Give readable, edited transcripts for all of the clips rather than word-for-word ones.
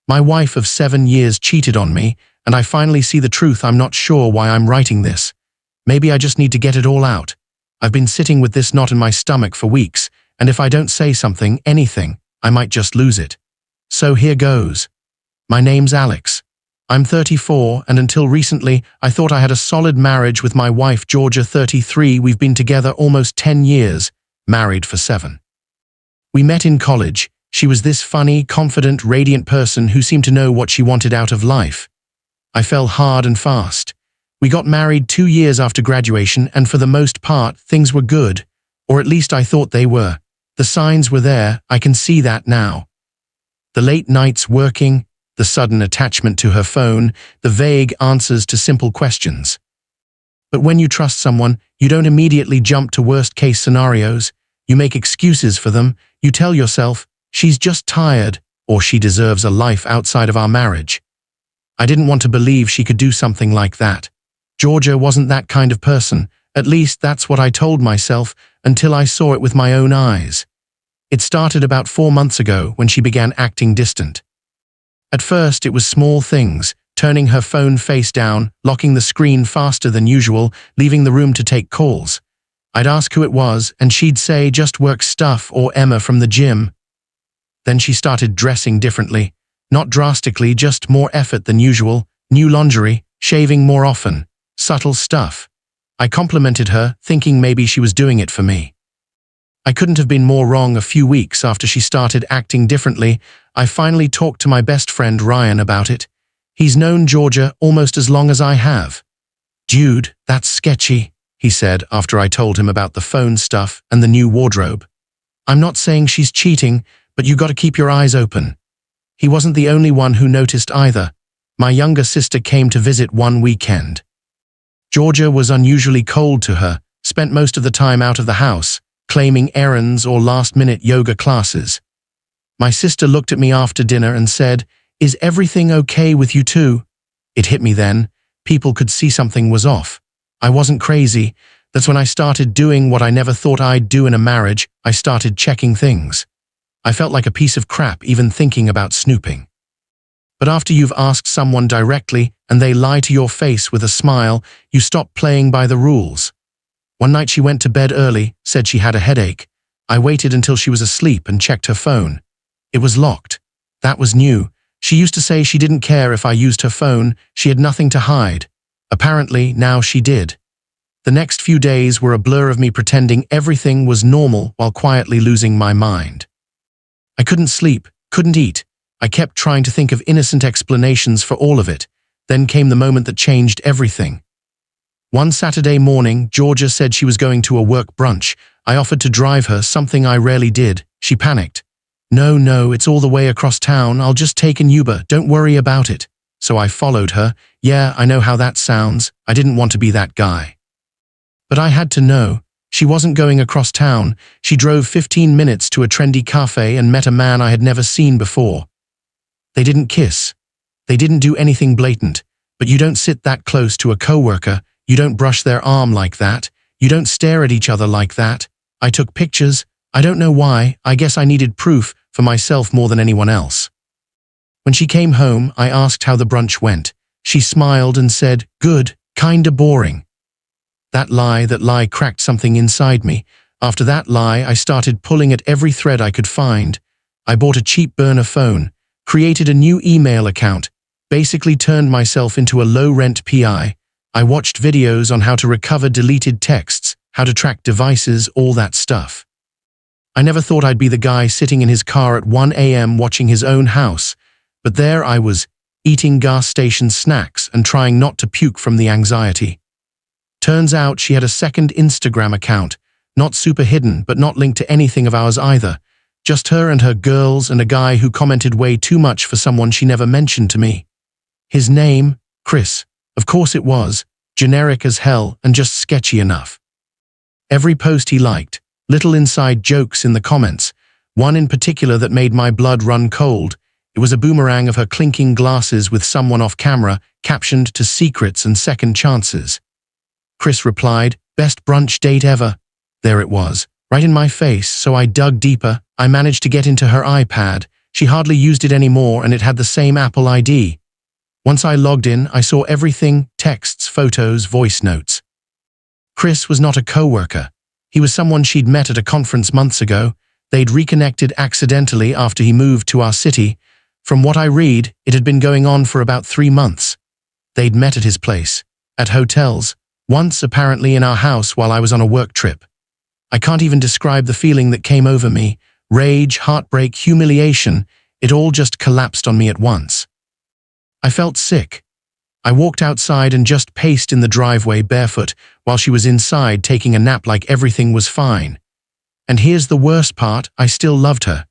My wife of 7 years cheated on me, and I finally see the truth. I'm not sure why I'm writing this. Maybe I just need to get it all out. I've been sitting with this knot in my stomach for weeks, and if I don't say something, anything, I might just lose it. So here goes. My name's Alex. I'm 34, and until recently, I thought I had a solid marriage with my wife, Georgia, 33. We've been together almost 10 years, married for 7. We met in college. She was this funny, confident, radiant person who seemed to know what she wanted out of life. I fell hard and fast. We got married 2 years after graduation, and for the most part, things were good, or at least I thought they were. The signs were there, I can see that now. The late nights working, the sudden attachment to her phone, the vague answers to simple questions. But when you trust someone, you don't immediately jump to worst-case scenarios. You make excuses for them. You tell yourself, she's just tired, or she deserves a life outside of our marriage. I didn't want to believe she could do something like that. Georgia wasn't that kind of person. At least that's what I told myself until I saw it with my own eyes. It started about 4 months ago when she began acting distant. At first, it was small things, turning her phone face down, locking the screen faster than usual, leaving the room to take calls. I'd ask who it was, and she'd say just work stuff or Emma from the gym. Then she started dressing differently. Not drastically, just more effort than usual, new lingerie, shaving more often, subtle stuff. I complimented her, thinking maybe she was doing it for me. I couldn't have been more wrong. A few weeks after she started acting differently, I finally talked to my best friend Ryan about it. He's known Georgia almost as long as I have. "Dude, that's sketchy," he said after I told him about the phone stuff and the new wardrobe. "I'm not saying she's cheating, but you got to keep your eyes open." He wasn't the only one who noticed either. My younger sister came to visit one weekend. Georgia was unusually cold to her, spent most of the time out of the house, claiming errands or last-minute yoga classes. My sister looked at me after dinner and said, "Is everything okay with you too?" It hit me then. People could see something was off. I wasn't crazy. That's when I started doing what I never thought I'd do in a marriage. I started checking things. I felt like a piece of crap even thinking about snooping. But after you've asked someone directly and they lie to your face with a smile, you stop playing by the rules. One night she went to bed early, said she had a headache. I waited until she was asleep and checked her phone. It was locked. That was new. She used to say she didn't care if I used her phone, she had nothing to hide. Apparently, now she did. The next few days were a blur of me pretending everything was normal while quietly losing my mind. I couldn't sleep, couldn't eat. I kept trying to think of innocent explanations for all of it. Then came the moment that changed everything. One Saturday morning, Georgia said she was going to a work brunch. I offered to drive her, something I rarely did. She panicked. No, it's all the way across town. I'll just take an Uber. Don't worry about it." So I followed her. Yeah, I know how that sounds. I didn't want to be that guy. But I had to know. She wasn't going across town. She drove 15 minutes to a trendy cafe and met a man I had never seen before. They didn't kiss. They didn't do anything blatant. But you don't sit that close to a coworker. You don't brush their arm like that. You don't stare at each other like that. I took pictures. I don't know why. I guess I needed proof for myself more than anyone else. When she came home, I asked how the brunch went. She smiled and said, "Good, kinda boring." That lie cracked something inside me. After that lie, I started pulling at every thread I could find. I bought a cheap burner phone, created a new email account, basically turned myself into a low-rent PI. I watched videos on how to recover deleted texts, how to track devices, all that stuff. I never thought I'd be the guy sitting in his car at 1 a.m. watching his own house, but there I was, eating gas station snacks and trying not to puke from the anxiety. Turns out she had a second Instagram account, not super hidden but not linked to anything of ours either, just her and her girls and a guy who commented way too much for someone she never mentioned to me. His name, Chris. Of course it was, generic as hell and just sketchy enough. Every post he liked, little inside jokes in the comments, one in particular that made my blood run cold. It was a boomerang of her clinking glasses with someone off camera, captioned to secrets and second chances. Chris replied, "Best brunch date ever." There it was, right in my face, so I dug deeper. I managed to get into her iPad. She hardly used it anymore and it had the same Apple ID. Once I logged in, I saw everything: texts, photos, voice notes. Chris was not a coworker. He was someone she'd met at a conference months ago. They'd reconnected accidentally after he moved to our city. From what I read, it had been going on for about 3 months. They'd met at his place, at hotels, once apparently in our house while I was on a work trip. I can't even describe the feeling that came over me. Rage, heartbreak, humiliation, it all just collapsed on me at once. I felt sick. I walked outside and just paced in the driveway barefoot while she was inside taking a nap like everything was fine. And here's the worst part, I still loved her.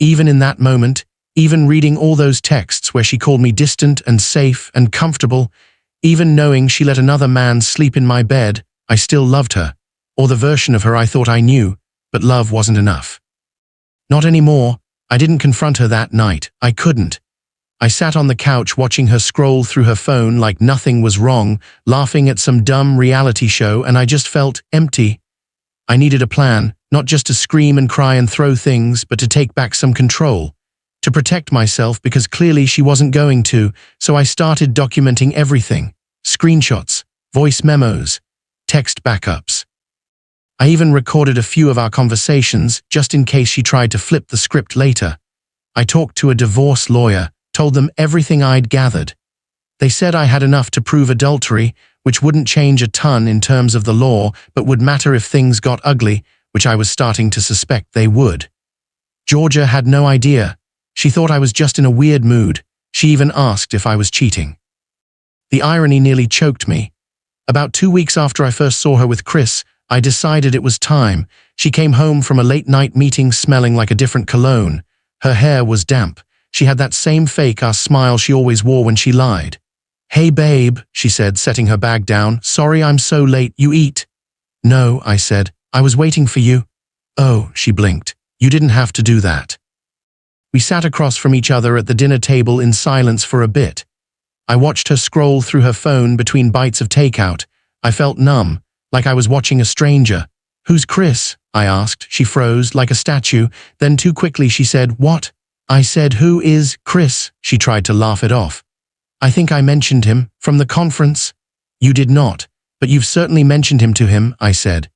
Even in that moment, even reading all those texts where she called me distant and safe and comfortable, even knowing she let another man sleep in my bed, I still loved her. Or the version of her I thought I knew, but love wasn't enough. Not anymore. I didn't confront her that night. I couldn't. I sat on the couch watching her scroll through her phone like nothing was wrong, laughing at some dumb reality show, and I just felt empty. I needed a plan, not just to scream and cry and throw things, but to take back some control. To protect myself because clearly she wasn't going to, so I started documenting everything. Screenshots, voice memos, text backups. I even recorded a few of our conversations just in case she tried to flip the script later. I talked to a divorce lawyer, told them everything I'd gathered. They said I had enough to prove adultery, which wouldn't change a ton in terms of the law, but would matter if things got ugly, which I was starting to suspect they would. Georgia had no idea. She thought I was just in a weird mood. She even asked if I was cheating. The irony nearly choked me. About 2 weeks after I first saw her with Chris, I decided it was time. She came home from a late-night meeting smelling like a different cologne. Her hair was damp. She had that same fake-ass smile she always wore when she lied. "Hey babe," she said, setting her bag down. "Sorry I'm so late. You eat?" "No," I said. "I was waiting for you." "Oh," she blinked. "You didn't have to do that." We sat across from each other at the dinner table in silence for a bit. I watched her scroll through her phone between bites of takeout. I felt numb, like I was watching a stranger. "Who's Chris?" I asked. She froze, like a statue. Then too quickly she said, "What?" I said, "Who is Chris?" She tried to laugh it off. "I think I mentioned him, from the conference." "You did not, but you've certainly mentioned him to him," I said.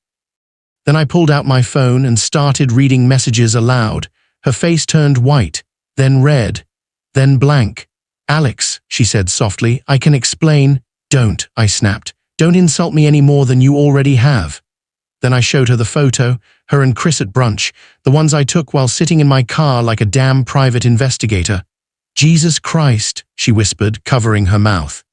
Then I pulled out my phone and started reading messages aloud. Her face turned white, then red, then blank. "Alex," she said softly, "I can explain." "Don't," I snapped. "Don't insult me any more than you already have." Then I showed her the photo, her and Chris at brunch, the ones I took while sitting in my car like a damn private investigator. "Jesus Christ," she whispered, covering her mouth.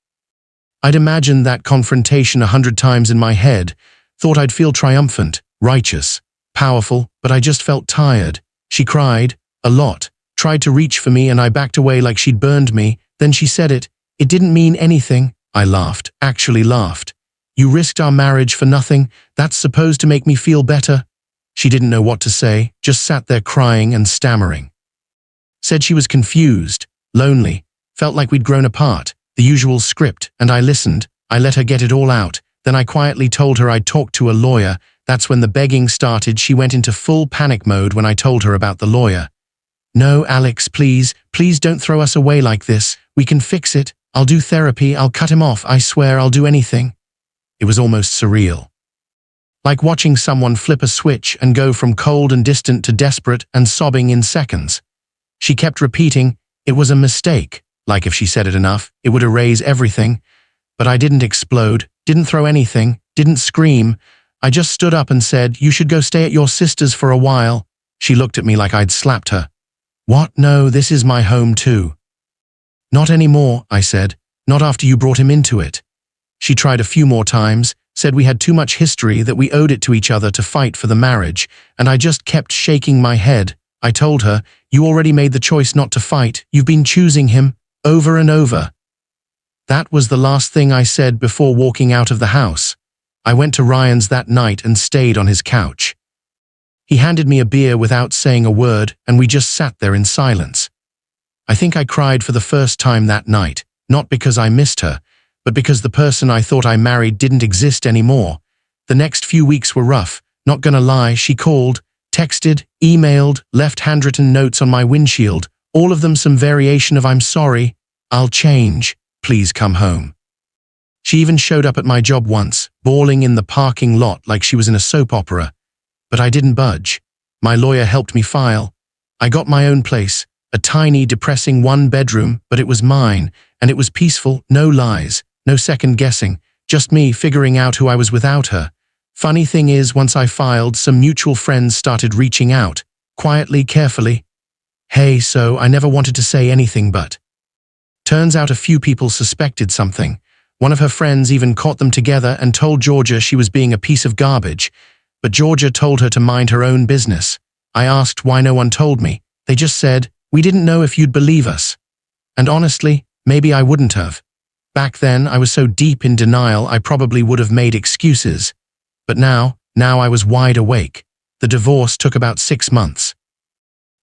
I'd imagined that confrontation 100 times in my head, thought I'd feel triumphant, righteous, powerful, but I just felt tired. She cried, a lot, tried to reach for me and I backed away like she'd burned me. Then she said it. "It didn't mean anything." I laughed, actually laughed. "You risked our marriage for nothing? That's supposed to make me feel better?" She didn't know what to say, just sat there crying and stammering. Said she was confused, lonely, felt like we'd grown apart, the usual script, and I listened. I let her get it all out. Then I quietly told her I'd talked to a lawyer. That's when the begging started. She went into full panic mode when I told her about the lawyer. "No, Alex, please, please don't throw us away like this. We can fix it. I'll do therapy. I'll cut him off. I swear I'll do anything." It was almost surreal. Like watching someone flip a switch and go from cold and distant to desperate and sobbing in seconds. She kept repeating, it was a mistake, like if she said it enough, it would erase everything. But I didn't explode, didn't throw anything, didn't scream. I just stood up and said, "You should go stay at your sister's for a while." She looked at me like I'd slapped her. "What? No, this is my home too." "Not anymore," I said. "Not after you brought him into it." She tried a few more times, said we had too much history, that we owed it to each other to fight for the marriage, and I just kept shaking my head. I told her, "You already made the choice not to fight. You've been choosing him, over and over." That was the last thing I said before walking out of the house. I went to Ryan's that night and stayed on his couch. He handed me a beer without saying a word, and we just sat there in silence. I think I cried for the first time that night, not because I missed her, but because the person I thought I married didn't exist anymore. The next few weeks were rough, not gonna lie. She called, texted, emailed, left handwritten notes on my windshield, All of them some variation of "I'm sorry, I'll change, please come home." She even showed up at my job once, bawling in the parking lot like she was in a soap opera. But I didn't budge. My lawyer helped me file. I got my own place, a tiny, depressing one-bedroom, but it was mine, and it was peaceful, no lies, no second-guessing, just me figuring out who I was without her. Funny thing is, once I filed, some mutual friends started reaching out, quietly, carefully. Hey, so I never wanted to say anything, but turns out a few people suspected something. One of her friends even caught them together and told Georgia she was being a piece of garbage, but Georgia told her to mind her own business. I asked why no one told me. They just said, "We didn't know if you'd believe us." And honestly, maybe I wouldn't have. Back then, I was so deep in denial I probably would have made excuses. But now I was wide awake. The divorce took about 6 months.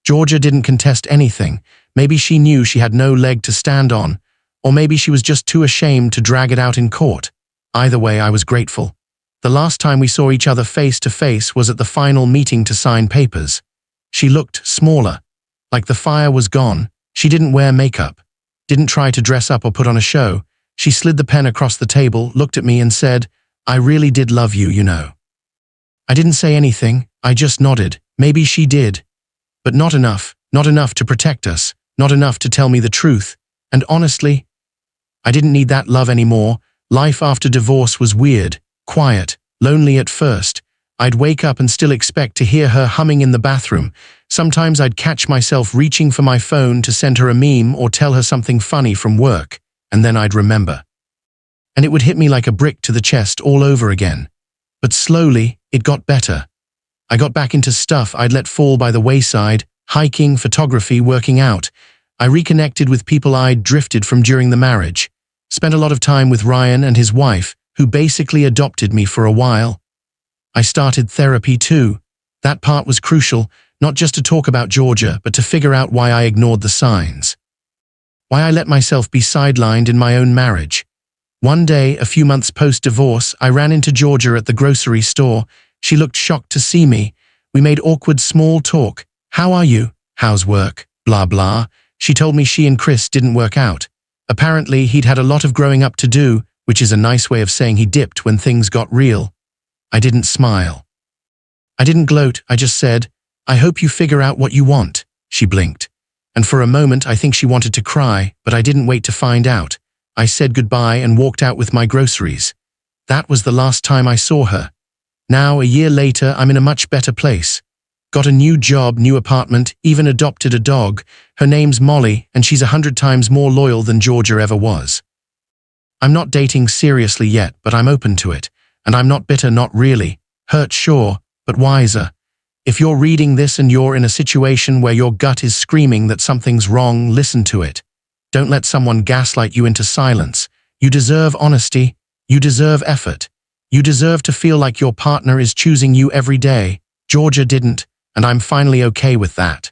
Georgia didn't contest anything. Maybe she knew she had no leg to stand on, or maybe she was just too ashamed to drag it out in court. Either way, I was grateful. The last time we saw each other face to face was at the final meeting to sign papers. She looked smaller, like the fire was gone. She didn't wear makeup, didn't try to dress up or put on a show. She slid the pen across the table, looked at me and said, "I really did love you, you know." I didn't say anything, I just nodded. Maybe she did. But not enough to protect us, not enough to tell me the truth. And honestly, I didn't need that love anymore. Life after divorce was weird, quiet, lonely at first. I'd wake up and still expect to hear her humming in the bathroom. Sometimes I'd catch myself reaching for my phone to send her a meme or tell her something funny from work, and then I'd remember. And it would hit me like a brick to the chest all over again. But slowly, it got better. I got back into stuff I'd let fall by the wayside: hiking, photography, working out. I reconnected with people I'd drifted from during the marriage. Spent a lot of time with Ryan and his wife, who basically adopted me for a while. I started therapy too. That part was crucial, not just to talk about Georgia, but to figure out why I ignored the signs. Why I let myself be sidelined in my own marriage. One day, a few months post-divorce, I ran into Georgia at the grocery store. She looked shocked to see me. We made awkward small talk. "How are you? How's work? Blah blah." She told me she and Chris didn't work out. Apparently, he'd had a lot of growing up to do, which is a nice way of saying he dipped when things got real. I didn't smile. I didn't gloat, I just said, "I hope you figure out what you want." She blinked. And for a moment, I think she wanted to cry, but I didn't wait to find out. I said goodbye and walked out with my groceries. That was the last time I saw her. Now, a year later, I'm in a much better place. Got a new job, new apartment, even adopted a dog. Her name's Molly, and she's 100 times more loyal than Georgia ever was. I'm not dating seriously yet, but I'm open to it. And I'm not bitter, not really. Hurt, sure, but wiser. If you're reading this and you're in a situation where your gut is screaming that something's wrong, listen to it. Don't let someone gaslight you into silence. You deserve honesty. You deserve effort. You deserve to feel like your partner is choosing you every day. Georgia didn't, and I'm finally okay with that.